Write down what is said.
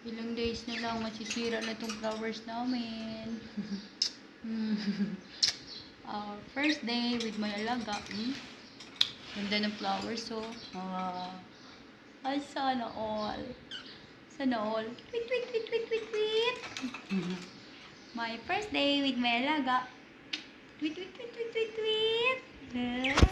Ilang days na lang, masisira na itong flowers namin. Our first day with my alaga. Ganda ng flowers, so. Ay, sana all. Sana all. Tweet, tweet, tweet, tweet, tweet, tweet. My first day with my alaga. Tweet, tweet, tweet, tweet, tweet, tweet.